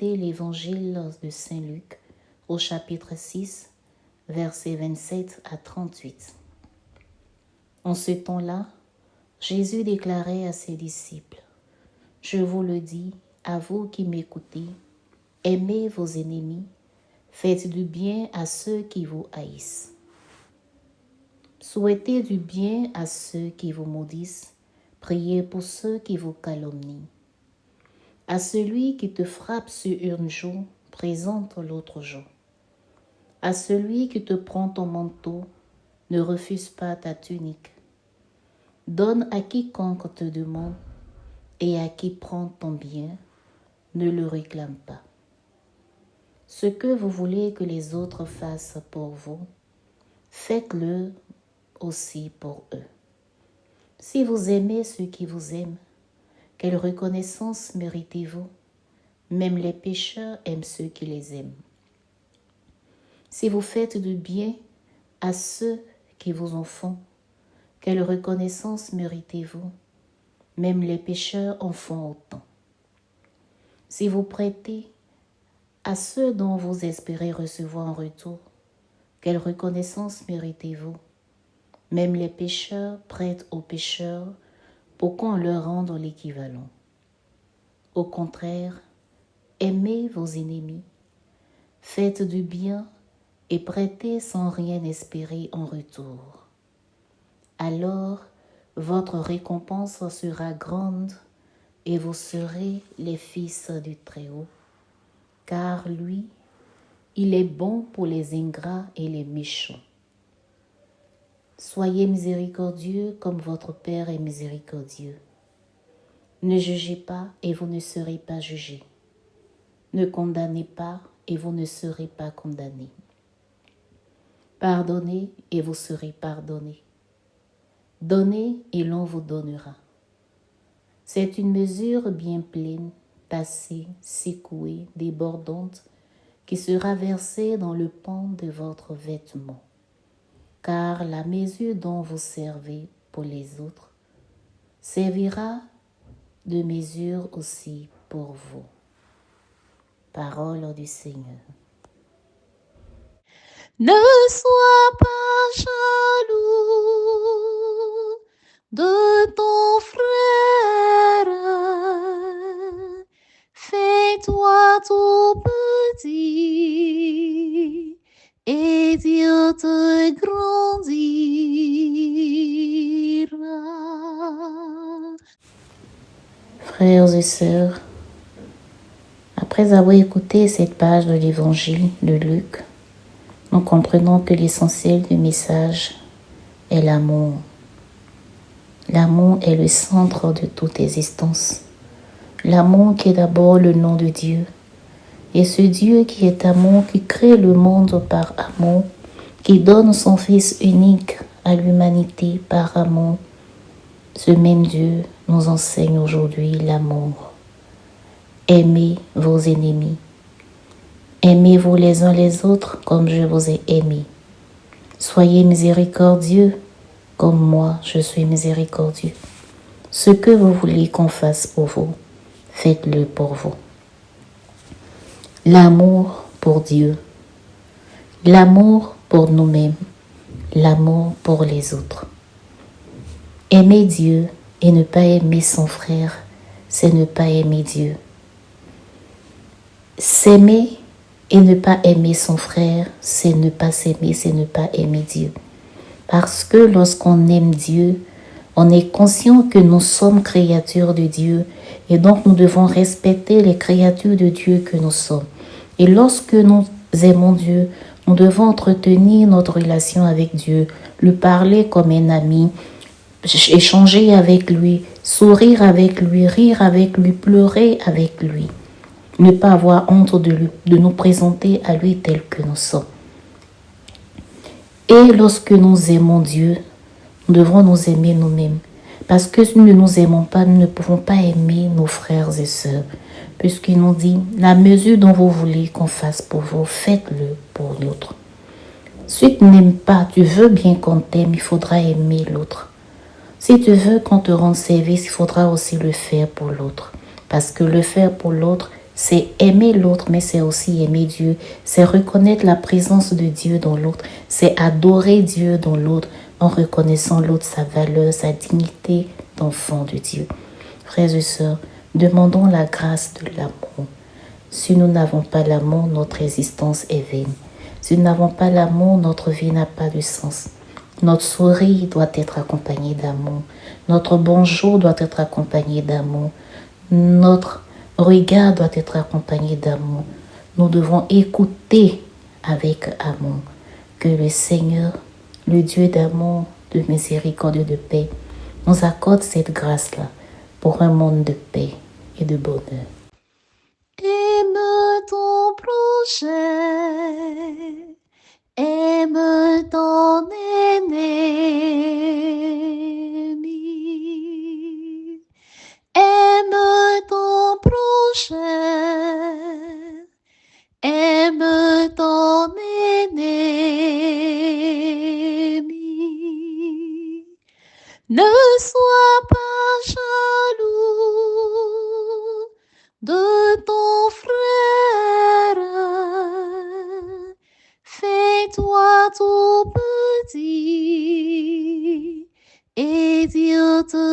écouter l'évangile de Saint Luc au chapitre 6, versets 27 à 38. En ce temps-là, Jésus déclarait à ses disciples, « Je vous le dis, à vous qui m'écoutez, aimez vos ennemis, faites du bien à ceux qui vous haïssent. Souhaitez du bien à ceux qui vous maudissent, priez pour ceux qui vous calomnient. À celui qui te frappe sur une joue, présente l'autre joue. À celui qui te prend ton manteau, ne refuse pas ta tunique. Donne à quiconque te demande, et à qui prend ton bien, ne le réclame pas. Ce que vous voulez que les autres fassent pour vous, faites-le aussi pour eux. Si vous aimez ceux qui vous aiment, quelle reconnaissance méritez-vous? Même les pécheurs aiment ceux qui les aiment. Si vous faites du bien à ceux qui vous en font, quelle reconnaissance méritez-vous? Même les pécheurs en font autant. Si vous prêtez à ceux dont vous espérez recevoir en retour, quelle reconnaissance méritez-vous? Même les pécheurs prêtent aux pécheurs pour qu'on leur rende l'équivalent. Au contraire, aimez vos ennemis, faites du bien et prêtez sans rien espérer en retour. Alors, votre récompense sera grande et vous serez les fils du Très-Haut, car lui, il est bon pour les ingrats et les méchants. Soyez miséricordieux comme votre Père est miséricordieux. Ne jugez pas et vous ne serez pas jugés. Ne condamnez pas et vous ne serez pas condamnés. Pardonnez et vous serez pardonnés. Donnez et l'on vous donnera. C'est une mesure bien pleine, tassée, secouée, débordante, qui sera versée dans le pan de votre vêtement. Car la mesure dont vous servez pour les autres servira de mesure aussi pour vous. Parole du Seigneur. Ne sois pas jaloux de ton frère, fais-toi tout petit et Dieu te grandira. Frères et sœurs, après avoir écouté cette page de l'évangile de Luc, nous comprenons que l'essentiel du message est l'amour. L'amour est le centre de toute existence. L'amour qui est d'abord le nom de Dieu. Et ce Dieu qui est amour, qui crée le monde par amour, qui donne son Fils unique à l'humanité par amour, ce même Dieu nous enseigne aujourd'hui l'amour. Aimez vos ennemis. Aimez-vous les uns les autres comme je vous ai aimés. Soyez miséricordieux comme moi je suis miséricordieux. Ce que vous voulez qu'on fasse pour vous, faites-le pour vous. L'amour pour Dieu, l'amour pour nous-mêmes, l'amour pour les autres. Aimer Dieu et ne pas aimer son frère, c'est ne pas aimer Dieu. S'aimer et ne pas aimer son frère, c'est ne pas s'aimer, c'est ne pas aimer Dieu. Parce que lorsqu'on aime Dieu, on est conscient que nous sommes créatures de Dieu et donc nous devons respecter les créatures de Dieu que nous sommes. Et lorsque nous aimons Dieu, nous devons entretenir notre relation avec Dieu, lui parler comme un ami, échanger avec lui, sourire avec lui, rire avec lui, pleurer avec lui. Ne pas avoir honte de nous présenter à lui tel que nous sommes. Et lorsque nous aimons Dieu, nous devons nous aimer nous-mêmes. Parce que si nous ne nous aimons pas, nous ne pouvons pas aimer nos frères et sœurs. Puisqu'il nous dit, la mesure dont vous voulez qu'on fasse pour vous, faites-le pour l'autre. Si tu n'aimes pas, tu veux bien qu'on t'aime, il faudra aimer l'autre. Si tu veux qu'on te rende service, il faudra aussi le faire pour l'autre. Parce que le faire pour l'autre, C'est aimer l'autre, mais c'est aussi aimer Dieu. C'est reconnaître la présence de Dieu dans l'autre. C'est adorer Dieu dans l'autre en reconnaissant l'autre sa valeur, sa dignité d'enfant de Dieu. Frères et sœurs, demandons la grâce de l'amour. Si nous n'avons pas l'amour, notre existence est vaine. Si nous n'avons pas l'amour, notre vie n'a pas de sens. Notre sourire doit être accompagné d'amour. Notre bonjour doit être accompagné d'amour. Notre regard doit être accompagné d'amour. Nous devons écouter avec amour. Que le Seigneur, le Dieu d'amour, de miséricorde et de paix, nous accorde cette grâce-là pour un monde de paix et de bonheur. Aime ton prochain, aime ton ennemi, aime ton prochain, aime ton ennemi. Ne sois pas jaloux de ton frère. Fais-toi tout petit et Dieu te